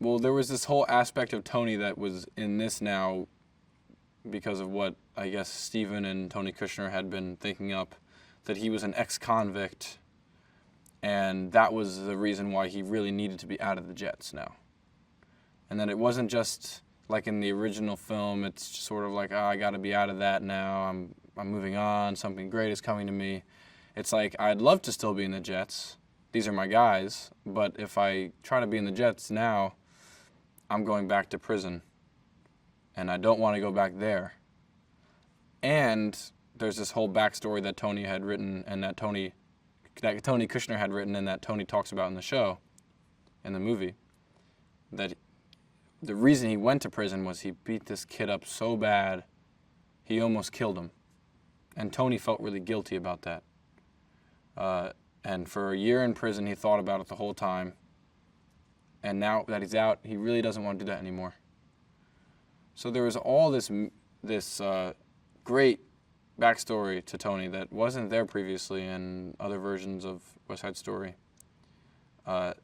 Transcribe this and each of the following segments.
Well, there was this whole aspect of Tony that was in this now because of what I guess Steven and Tony Kushner had been thinking up, that he was an ex-convict, and that was the reason why he really needed to be out of the Jets now. And that it wasn't just like in the original film, it's just sort of like, oh, I got to be out of that now, I'm moving on, something great is coming to me. It's like, I'd love to still be in the Jets, these are my guys, but if I try to be in the Jets now, I'm going back to prison, and I don't want to go back there. And there's this whole backstory that Tony had written, and that Tony Kushner had written, and that Tony talks about in the show, in the movie, that the reason he went to prison was he beat this kid up so bad, he almost killed him. And Tony felt really guilty about that. And for a year in prison, he thought about it the whole time. And now that he's out, he really doesn't want to do that anymore. So there was all this great backstory to Tony that wasn't there previously in other versions of West Side Story. And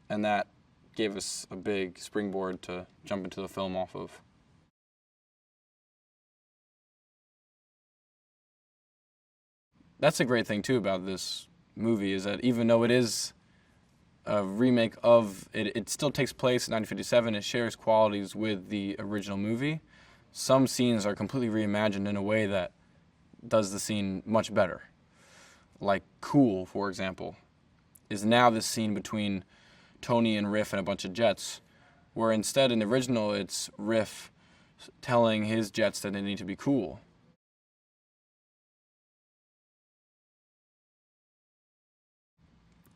that gave us a big springboard to jump into the film off of. That's a great thing too about this movie, is that even though it is a remake of it, it still takes place in 1957. It shares qualities with the original movie. Some scenes are completely reimagined in a way that does the scene much better. Like Cool, for example, is now this scene between Tony and Riff and a bunch of Jets, where instead in the original it's Riff telling his Jets that they need to be cool.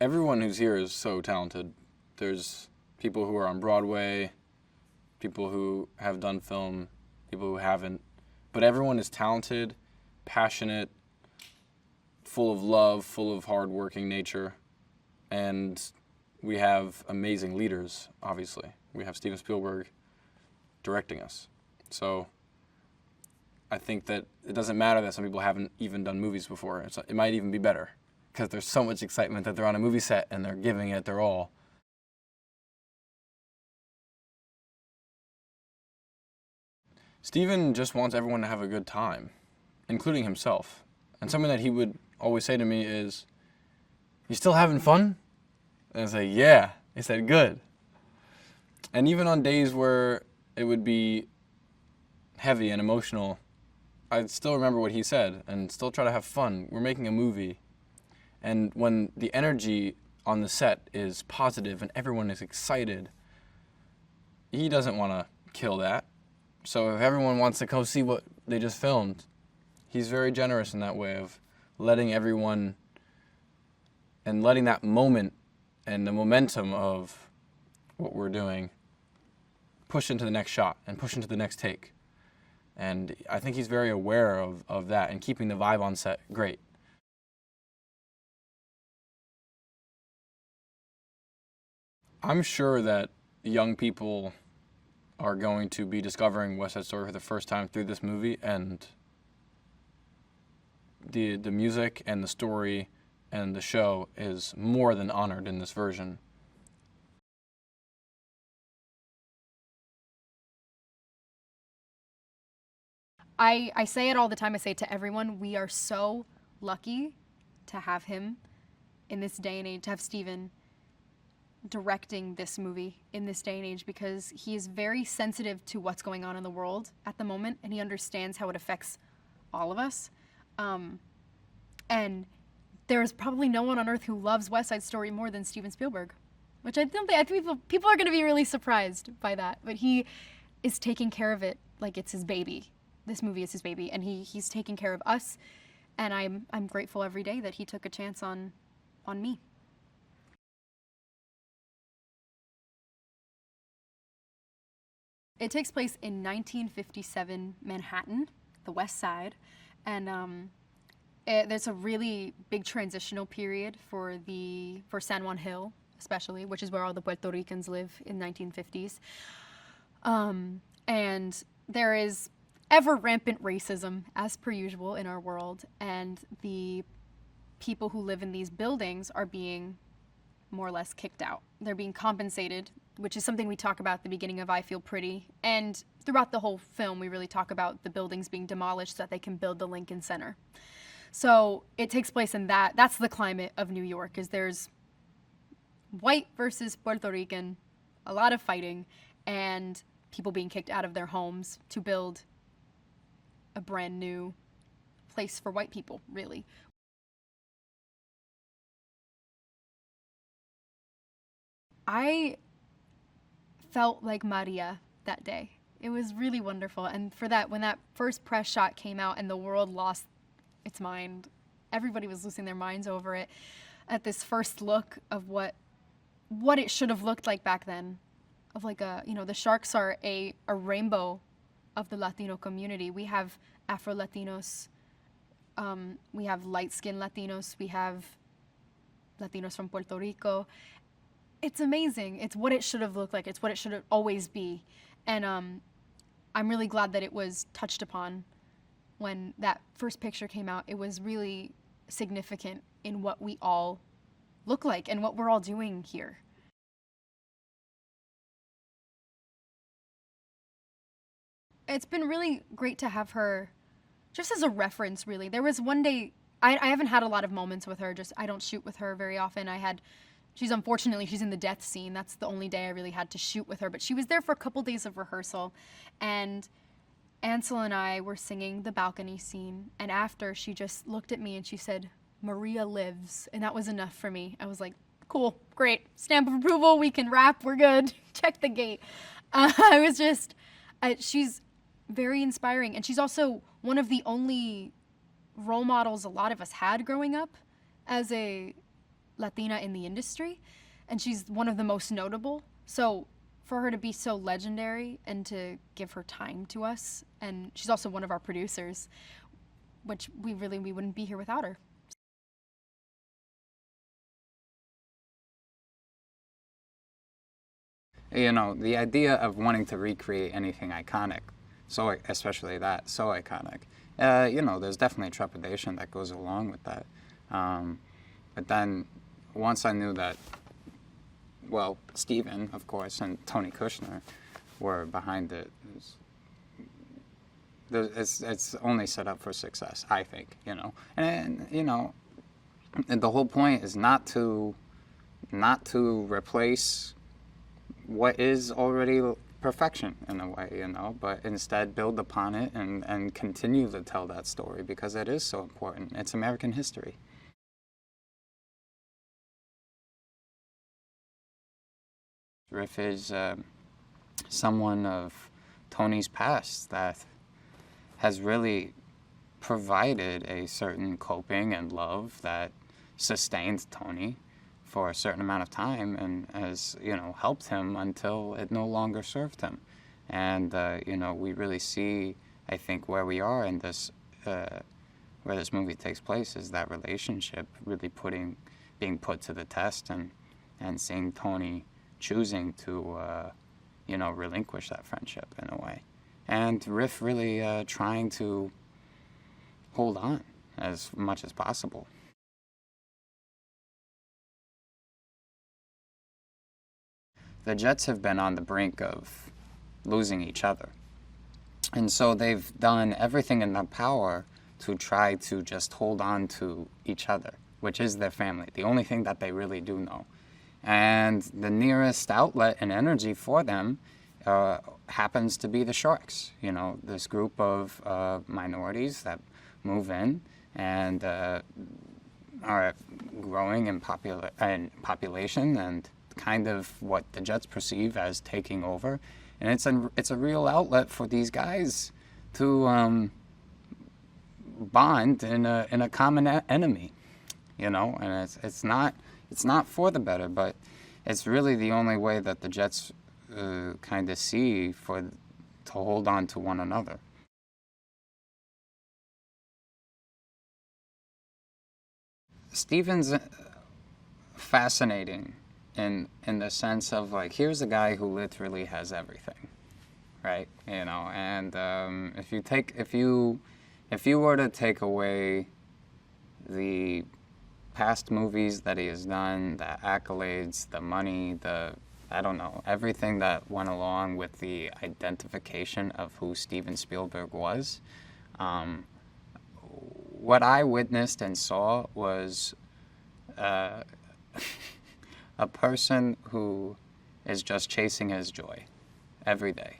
Everyone who's here is so talented. There's people who are on Broadway, people who have done film, people who haven't, but everyone is talented, passionate, full of love, full of hard-working nature, and we have amazing leaders, obviously. We have Steven Spielberg directing us. So I think that it doesn't matter that some people haven't even done movies before. It might even be better, because there's so much excitement that they're on a movie set and they're giving it their all. Steven just wants everyone to have a good time, including himself. And something that he would always say to me is, "You still having fun?" And I say, "Yeah." He said, "Good." And even on days where it would be heavy and emotional, I'd still remember what he said and still try to have fun. We're making a movie. And when the energy on the set is positive and everyone is excited, he doesn't want to kill that. So if everyone wants to go see what they just filmed, he's very generous in that way of letting everyone and letting that moment and the momentum of what we're doing push into the next shot and push into the next take. And I think he's very aware of that and keeping the vibe on set great. I'm sure that young people are going to be discovering West Side Story for the first time through this movie, and the music and the story and the show is more than honored in this version. I say it all the time, I say it to everyone, we are so lucky to have him in this day and age, to have Steven directing this movie in this day and age, because he is very sensitive to what's going on in the world at the moment, and he understands how it affects all of us. And there is probably no one on earth who loves West Side Story more than Steven Spielberg, which I think people are going to be really surprised by that. But he is taking care of it like it's his baby. This movie is his baby, and he's taking care of us. And I'm grateful every day that he took a chance on me. It takes place in 1957 Manhattan, the West Side, and there's a really big transitional period for San Juan Hill, especially, which is where all the Puerto Ricans live in 1950s. And there is ever rampant racism, as per usual in our world, and the people who live in these buildings are being more or less kicked out. They're being compensated, which is something we talk about at the beginning of I Feel Pretty. And throughout the whole film, we really talk about the buildings being demolished so that they can build the Lincoln Center. So it takes place in that's the climate of New York, is there's white versus Puerto Rican, a lot of fighting, and people being kicked out of their homes to build a brand new place for white people, really. I felt like Maria that day. It was really wonderful. And for that, when that first press shot came out and the world lost its mind, everybody was losing their minds over it, at this first look of what it should have looked like back then. Of like the sharks are a rainbow of the Latino community. We have Afro-Latinos, we have light-skinned Latinos, we have Latinos from Puerto Rico. It's amazing. It's what it should have looked like. It's what it should always be. And I'm really glad that it was touched upon when that first picture came out. It was really significant in what we all look like and what we're all doing here. It's been really great to have her just as a reference, really. There was one day, I haven't had a lot of moments with her, I don't shoot with her very often. She's in the death scene. That's the only day I really had to shoot with her. But she was there for a couple days of rehearsal. And Ansel and I were singing the balcony scene. And after, she just looked at me and she said, "Maria lives." And that was enough for me. I was like, cool, great. Stamp of approval. We can rap. We're good. Check the gate. She's very inspiring. And she's also one of the only role models a lot of us had growing up as a Latina in the industry, and she's one of the most notable. So for her to be so legendary and to give her time to us, and she's also one of our producers, which we wouldn't be here without her. You know, the idea of wanting to recreate anything iconic, so especially that, so iconic, there's definitely trepidation that goes along with that. But then once I knew that, well, Steven, of course, and Tony Kushner were behind it, it's only set up for success, I think, And the whole point is not to replace what is already perfection in a way, but instead build upon it and continue to tell that story because it is so important. It's American history. Riff is someone of Tony's past that has really provided a certain coping and love that sustained Tony for a certain amount of time and has, helped him until it no longer served him. And, we really see, I think, where we are in this, where this movie takes place is that relationship really being put to the test and seeing Tony choosing to, relinquish that friendship in a way. And Riff really trying to hold on as much as possible. The Jets have been on the brink of losing each other. And so they've done everything in their power to try to just hold on to each other, which is their family, the only thing that they really do know. And the nearest outlet and energy for them happens to be the Sharks, this group of minorities that move in and are growing in population and kind of what the Jets perceive as taking over. And it's a real outlet for these guys to bond in a common enemy, and it's not for the better, but it's really the only way that the Jets kind of see to hold on to one another. Steven's fascinating in the sense of like, here's a guy who literally has everything, right? And if you were to take away the past movies that he has done, the accolades, the money, I don't know, everything that went along with the identification of who Steven Spielberg was. What I witnessed and saw was a person who is just chasing his joy every day.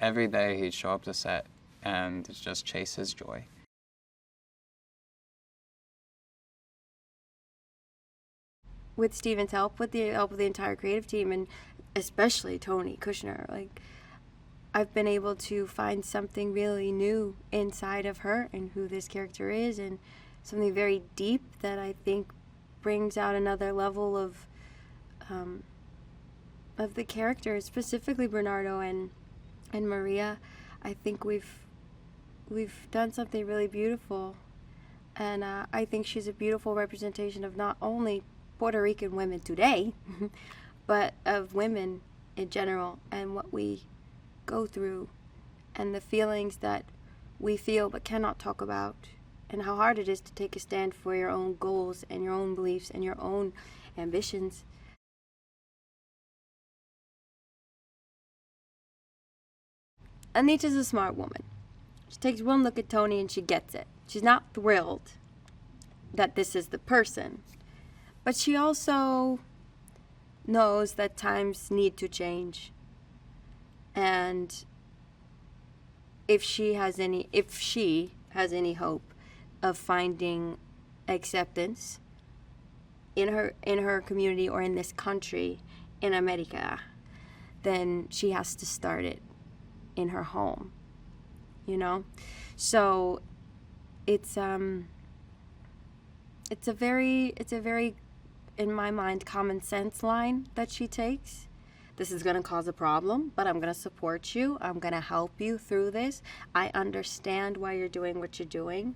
Every day he'd show up to set and just chase his joy. With Steven's help, with the help of the entire creative team, and especially Tony Kushner, like, I've been able to find something really new inside of her and who this character is, and something very deep that I think brings out another level of the characters, specifically Bernardo and Maria. I think we've done something really beautiful, and I think she's a beautiful representation of not only Puerto Rican women today, but of women in general, and what we go through, and the feelings that we feel but cannot talk about, and how hard it is to take a stand for your own goals and your own beliefs and your own ambitions. Anita's a smart woman. She takes one look at Tony and she gets it. She's not thrilled that this is the person, but she also knows that times need to change. And if she has any hope of finding acceptance in her community or in this country, in America, then she has to start it in her home, you know? So it's a very, in my mind, common sense line that she takes. This is going to cause a problem, but I'm going to support you. I'm going to help you through this. I understand why you're doing what you're doing.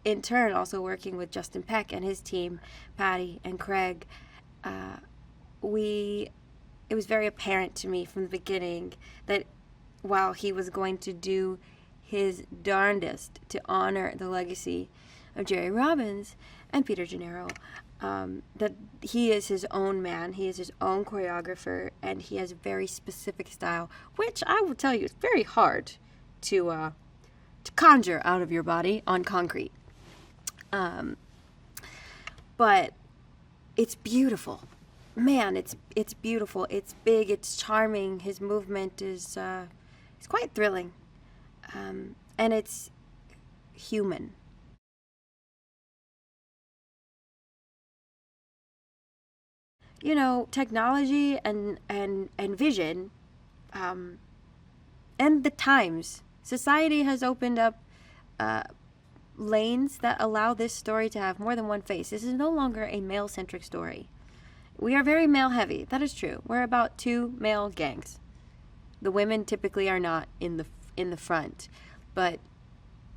In turn, also working with Justin Peck and his team, Patty and Craig, it was very apparent to me from the beginning that while he was going to do his darndest to honor the legacy of Jerry Robbins and Peter Gennaro, that he is his own man, he is his own choreographer, and he has a very specific style, which I will tell you is very hard to conjure out of your body on concrete. But it's beautiful. Man, it's beautiful. It's big. It's charming. His movement is it's quite thrilling, and it's human. You know, technology and vision, and the times. Society has opened up lanes that allow this story to have more than one face. This is no longer a male-centric story. We are very male-heavy. That is true. We're about 2 male gangs. The women typically are not in the front, but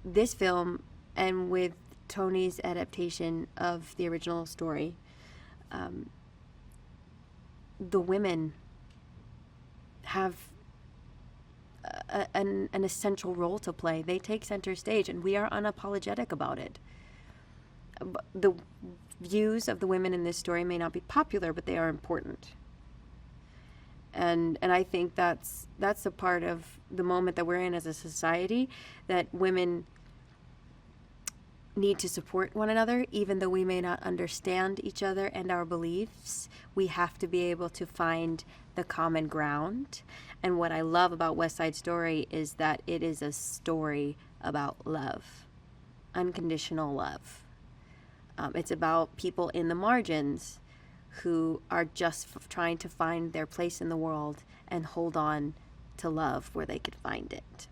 this film, and with Tony's adaptation of the original story, the women have an essential role to play. They take center stage, and we are unapologetic about it. The views of the women in this story may not be popular, but they are important. And I think that's a part of the moment that we're in as a society, that women need to support one another, even though we may not understand each other and our beliefs. We have to be able to find the common ground. And what I love about West Side Story is that it is a story about love, unconditional love. It's about people in the margins who are just trying to find their place in the world and hold on to love where they could find it.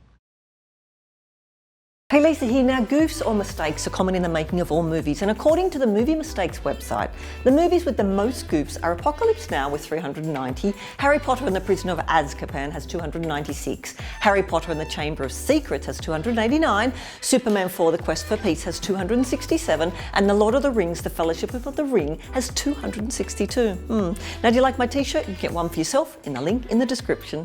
Hey, Lisa here. Now, goofs or mistakes are common in the making of all movies, and according to the Movie Mistakes website, the movies with the most goofs are Apocalypse Now with 390, Harry Potter and the Prisoner of Azkaban has 296, Harry Potter and the Chamber of Secrets has 289, Superman 4 The Quest for Peace has 267, and The Lord of the Rings The Fellowship of the Ring has 262. Now, do you like my t-shirt? You can get one for yourself in the link in the description.